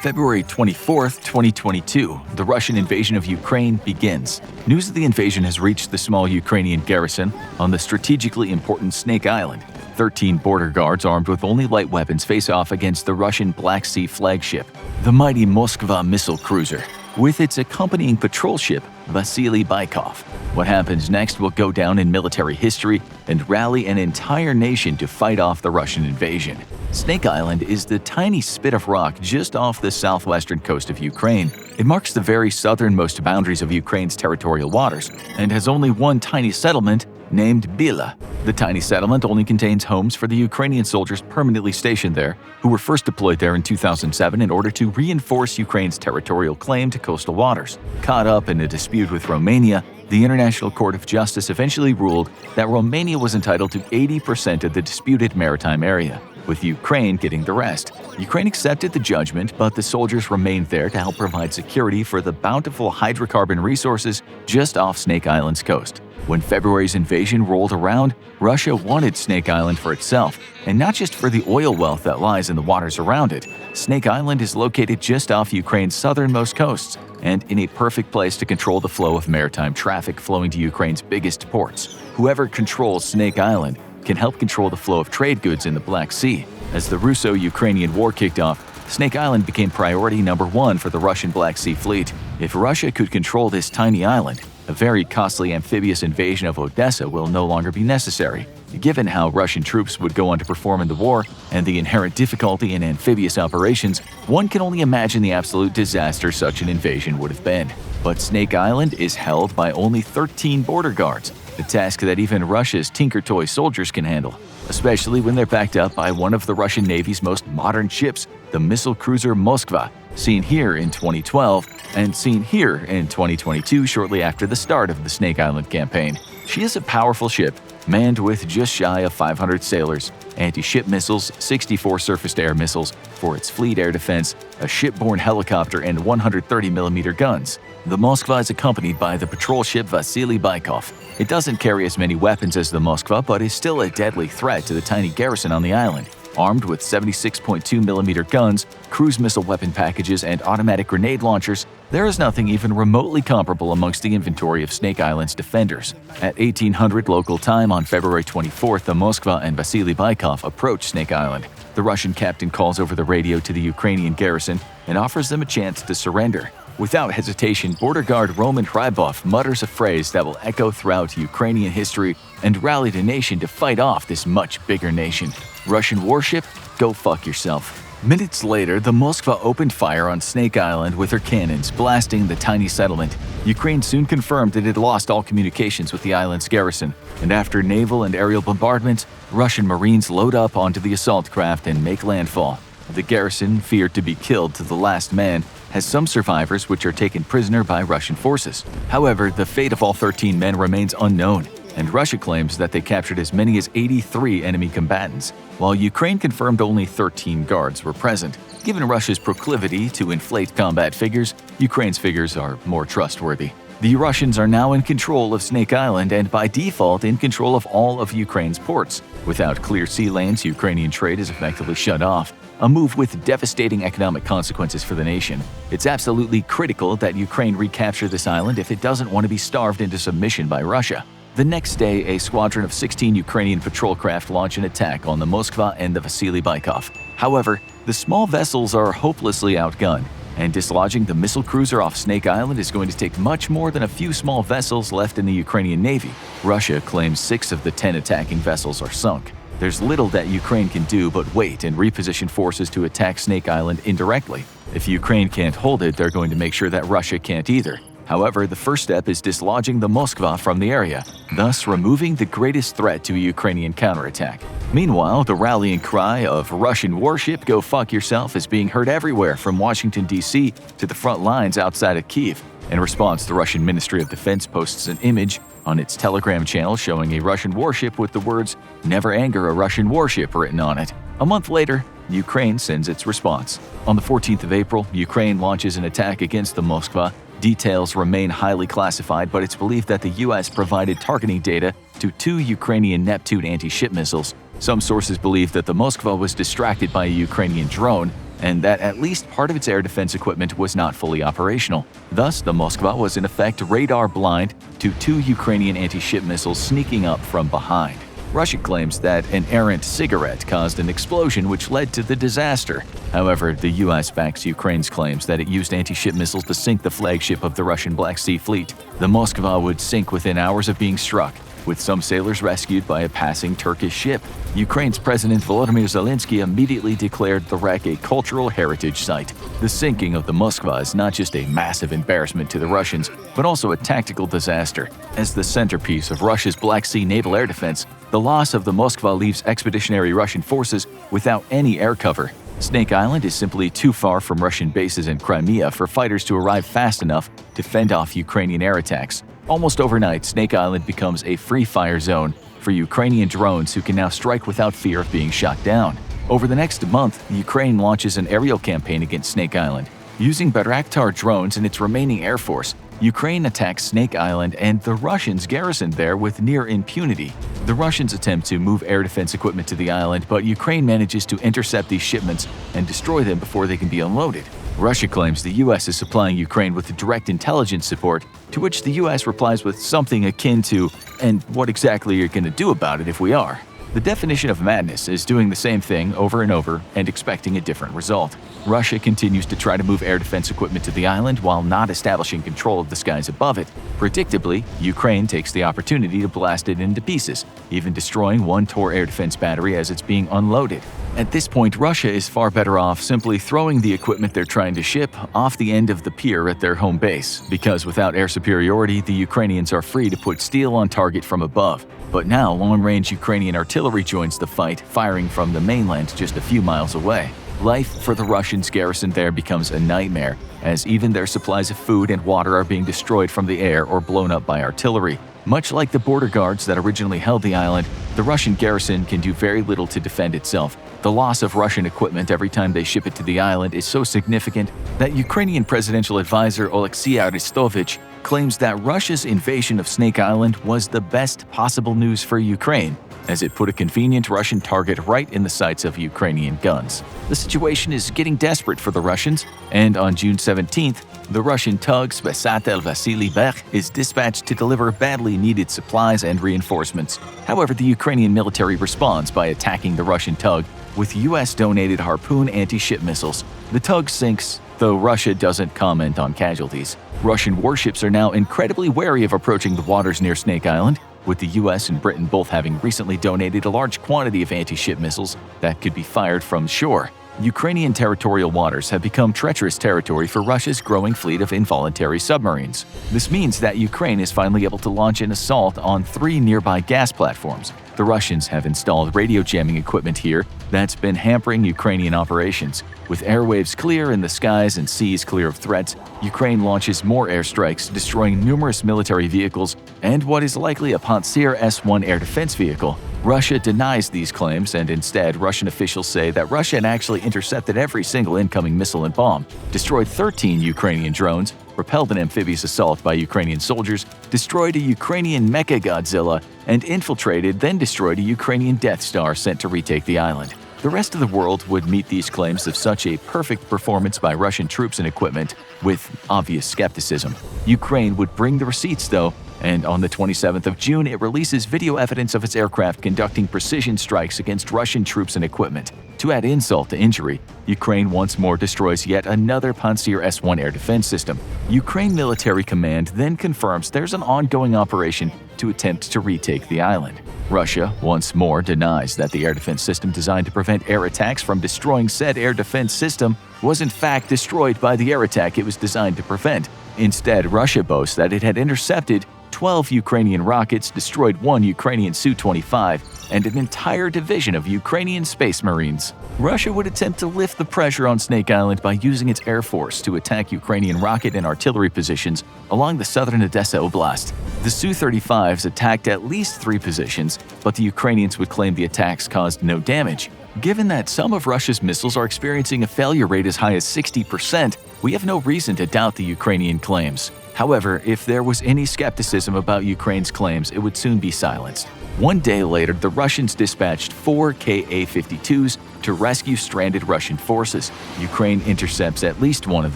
February 24, 2022, the Russian invasion of Ukraine begins. News of the invasion has reached the small Ukrainian garrison on the strategically important Snake Island. 13 border guards armed with only light weapons face off against the Russian Black Sea flagship, the mighty Moskva missile cruiser, with its accompanying patrol ship, Vasily Baikov. What happens next will go down in military history and rally an entire nation to fight off the Russian invasion. Snake Island is the tiny spit of rock just off the southwestern coast of Ukraine. It marks the very southernmost boundaries of Ukraine's territorial waters and has only one tiny settlement named Bila. The tiny settlement only contains homes for the Ukrainian soldiers permanently stationed there, who were first deployed there in 2007 in order to reinforce Ukraine's territorial claim to coastal waters. Caught up in a dispute with Romania, the International Court of Justice eventually ruled that Romania was entitled to 80% of the disputed maritime area, with Ukraine getting the rest. Ukraine accepted the judgment, but the soldiers remained there to help provide security for the bountiful hydrocarbon resources just off Snake Island's coast. When February's invasion rolled around, Russia wanted Snake Island for itself, and not just for the oil wealth that lies in the waters around it. Snake Island is located just off Ukraine's southernmost coasts and in a perfect place to control the flow of maritime traffic flowing to Ukraine's biggest ports. Whoever controls Snake Island can help control the flow of trade goods in the Black Sea. As the Russo-Ukrainian War kicked off, Snake Island became priority number one for the Russian Black Sea Fleet. If Russia could control this tiny island, a very costly amphibious invasion of Odessa will no longer be necessary. Given how Russian troops would go on to perform in the war and the inherent difficulty in amphibious operations, one can only imagine the absolute disaster such an invasion would have been. But Snake Island is held by only 13 border guards, a task that even Russia's Tinker Toy soldiers can handle, especially when they're backed up by one of the Russian Navy's most modern ships, the missile cruiser Moskva, seen here in 2012 and seen here in 2022 shortly after the start of the Snake Island campaign. She is a powerful ship, manned with just shy of 500 sailors, anti-ship missiles, 64 surface-to-air missiles for its fleet air defense, a shipborne helicopter, and 130mm guns. The Moskva is accompanied by the patrol ship Vasily Baikov. It doesn't carry as many weapons as the Moskva, but is still a deadly threat to the tiny garrison on the island. Armed with 76.2mm guns, cruise missile weapon packages, and automatic grenade launchers, there is nothing even remotely comparable amongst the inventory of Snake Island's defenders. At 1800 local time on February 24th, the Moskva and Vasily Baikov approach Snake Island. The Russian captain calls over the radio to the Ukrainian garrison and offers them a chance to surrender. Without hesitation, border guard Roman Rybov mutters a phrase that will echo throughout Ukrainian history and rally the nation to fight off this much bigger nation. Russian warship, go fuck yourself. Minutes later, the Moskva opened fire on Snake Island with her cannons, blasting the tiny settlement. Ukraine soon confirmed it had lost all communications with the island's garrison, and after naval and aerial bombardments, Russian Marines load up onto the assault craft and make landfall. The garrison, feared to be killed to the last man, has some survivors which are taken prisoner by Russian forces. However, the fate of all 13 men remains unknown, and Russia claims that they captured as many as 83 enemy combatants, while Ukraine confirmed only 13 guards were present. Given Russia's proclivity to inflate combat figures, Ukraine's figures are more trustworthy. The Russians are now in control of Snake Island and by default in control of all of Ukraine's ports. Without clear sea lanes, Ukrainian trade is effectively shut off, a move with devastating economic consequences for the nation. It's absolutely critical that Ukraine recapture this island if it doesn't want to be starved into submission by Russia. The next day, a squadron of 16 Ukrainian patrol craft launch an attack on the Moskva and the Vasily Baikov. However, the small vessels are hopelessly outgunned, and dislodging the missile cruiser off Snake Island is going to take much more than a few small vessels left in the Ukrainian Navy. Russia claims 6 of the 10 attacking vessels are sunk. There's little that Ukraine can do but wait and reposition forces to attack Snake Island indirectly. If Ukraine can't hold it, they're going to make sure that Russia can't either. However, the first step is dislodging the Moskva from the area, thus removing the greatest threat to a Ukrainian counterattack. Meanwhile, the rallying cry of Russian warship, go fuck yourself, is being heard everywhere from Washington, D.C. to the front lines outside of Kyiv. In response, the Russian Ministry of Defense posts an image on its Telegram channel showing a Russian warship with the words, "Never anger a Russian warship" written on it. A month later, Ukraine sends its response. On the 14th of April, Ukraine launches an attack against the Moskva. Details remain highly classified, but it's believed that the U.S. provided targeting data to 2 Ukrainian Neptune anti-ship missiles. Some sources believe that the Moskva was distracted by a Ukrainian drone and that at least part of its air defense equipment was not fully operational. Thus, the Moskva was in effect radar blind to 2 Ukrainian anti-ship missiles sneaking up from behind. Russia claims that an errant cigarette caused an explosion which led to the disaster. However, the U.S. backs Ukraine's claims that it used anti-ship missiles to sink the flagship of the Russian Black Sea Fleet. The Moskva would sink within hours of being struck, with some sailors rescued by a passing Turkish ship. Ukraine's President Volodymyr Zelensky immediately declared the wreck a cultural heritage site. The sinking of the Moskva is not just a massive embarrassment to the Russians, but also a tactical disaster. As the centerpiece of Russia's Black Sea naval air defense, the loss of the Moskva leaves expeditionary Russian forces without any air cover. Snake Island is simply too far from Russian bases in Crimea for fighters to arrive fast enough to fend off Ukrainian air attacks. Almost overnight, Snake Island becomes a free-fire zone for Ukrainian drones who can now strike without fear of being shot down. Over the next month, Ukraine launches an aerial campaign against Snake Island. Using Bayraktar drones and its remaining air force, Ukraine attacks Snake Island and the Russians garrisoned there with near impunity. The Russians attempt to move air defense equipment to the island, but Ukraine manages to intercept these shipments and destroy them before they can be unloaded. Russia claims the U.S. is supplying Ukraine with direct intelligence support, to which the U.S. replies with something akin to, "And what exactly are you going to do about it if we are?" The definition of madness is doing the same thing over and over and expecting a different result. Russia continues to try to move air defense equipment to the island while not establishing control of the skies above it. Predictably, Ukraine takes the opportunity to blast it into pieces, even destroying one Tor air defense battery as it's being unloaded. At this point, Russia is far better off simply throwing the equipment they're trying to ship off the end of the pier at their home base, because without air superiority, the Ukrainians are free to put steel on target from above. But now, long-range Ukrainian artillery joins the fight, firing from the mainland just a few miles away. Life for the Russians garrisoned there becomes a nightmare, as even their supplies of food and water are being destroyed from the air or blown up by artillery. Much like the border guards that originally held the island, the Russian garrison can do very little to defend itself. The loss of Russian equipment every time they ship it to the island is so significant that Ukrainian presidential advisor Oleksiy Arestovich claims that Russia's invasion of Snake Island was the best possible news for Ukraine, as it put a convenient Russian target right in the sights of Ukrainian guns. The situation is getting desperate for the Russians, and on June 17th, the Russian tug Spesatel Vasily Bech is dispatched to deliver badly needed supplies and reinforcements. However, the Ukrainian military responds by attacking the Russian tug with US-donated Harpoon anti-ship missiles. The tug sinks, though Russia doesn't comment on casualties. Russian warships are now incredibly wary of approaching the waters near Snake Island, with the US and Britain both having recently donated a large quantity of anti-ship missiles that could be fired from shore. Ukrainian territorial waters have become treacherous territory for Russia's growing fleet of involuntary submarines. This means that Ukraine is finally able to launch an assault on 3 nearby gas platforms. The Russians have installed radio jamming equipment here that's been hampering Ukrainian operations. With airwaves clear and the skies and seas clear of threats, Ukraine launches more airstrikes, destroying numerous military vehicles and what is likely a Pantsir S-1 air defense vehicle. Russia denies these claims, and instead, Russian officials say that Russia had actually intercepted every single incoming missile and bomb, destroyed 13 Ukrainian drones, repelled an amphibious assault by Ukrainian soldiers, destroyed a Ukrainian Mecha Godzilla, and infiltrated, then destroyed a Ukrainian Death Star sent to retake the island. The rest of the world would meet these claims of such a perfect performance by Russian troops and equipment with obvious skepticism. Ukraine would bring the receipts, though, and on the 27th of June, it releases video evidence of its aircraft conducting precision strikes against Russian troops and equipment. To add insult to injury, Ukraine once more destroys yet another Pantsir S-1 air defense system. Ukraine Military Command then confirms there's an ongoing operation to attempt to retake the island. Russia once more denies that the air defense system designed to prevent air attacks from destroying said air defense system was in fact destroyed by the air attack it was designed to prevent. Instead, Russia boasts that it had intercepted 12 Ukrainian rockets, destroyed 1 Ukrainian Su-25, and an entire division of Ukrainian Space Marines. Russia would attempt to lift the pressure on Snake Island by using its air force to attack Ukrainian rocket and artillery positions along the southern Odessa Oblast. The Su-35s attacked at least 3 positions, but the Ukrainians would claim the attacks caused no damage. Given that some of Russia's missiles are experiencing a failure rate as high as 60%, we have no reason to doubt the Ukrainian claims. However, if there was any skepticism about Ukraine's claims, it would soon be silenced. 1 day later, the Russians dispatched 4 Ka-52s to rescue stranded Russian forces. Ukraine intercepts at least one of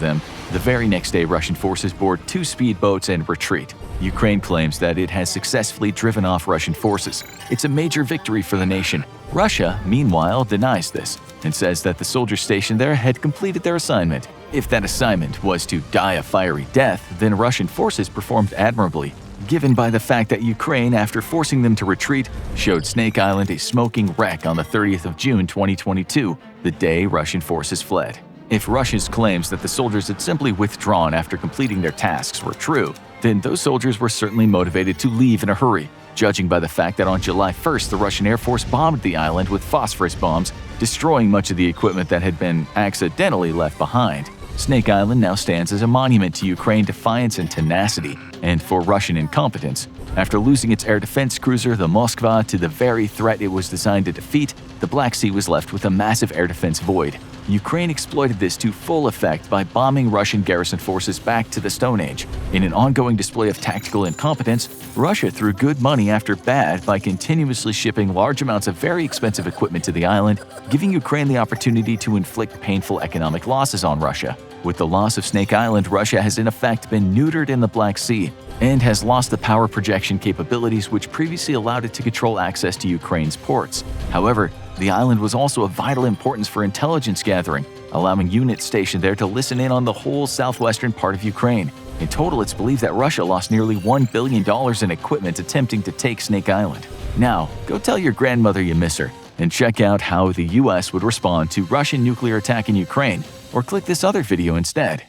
them. The very next day, Russian forces board 2 speedboats and retreat. Ukraine claims that it has successfully driven off Russian forces. It's a major victory for the nation. Russia, meanwhile, denies this and says that the soldiers stationed there had completed their assignment. If that assignment was to die a fiery death, then Russian forces performed admirably, given by the fact that Ukraine, after forcing them to retreat, showed Snake Island a smoking wreck on the 30th of June 2022, the day Russian forces fled. If Russia's claims that the soldiers had simply withdrawn after completing their tasks were true, then those soldiers were certainly motivated to leave in a hurry, judging by the fact that on July 1st, the Russian Air Force bombed the island with phosphorus bombs, destroying much of the equipment that had been accidentally left behind. Snake Island now stands as a monument to Ukraine defiance and tenacity, and for Russian incompetence. After losing its air defense cruiser, the Moskva, to the very threat it was designed to defeat, the Black Sea was left with a massive air defense void. Ukraine exploited this to full effect by bombing Russian garrison forces back to the Stone Age. In an ongoing display of tactical incompetence, Russia threw good money after bad by continuously shipping large amounts of very expensive equipment to the island, giving Ukraine the opportunity to inflict painful economic losses on Russia. With the loss of Snake Island, Russia has in effect been neutered in the Black Sea and has lost the power projection capabilities which previously allowed it to control access to Ukraine's ports. However, the island was also of vital importance for intelligence gathering, allowing units stationed there to listen in on the whole southwestern part of Ukraine. In total, it's believed that Russia lost nearly $1 billion in equipment attempting to take Snake Island. Now, go tell your grandmother you miss her, and check out how the US would respond to Russian nuclear attack in Ukraine, or click this other video instead.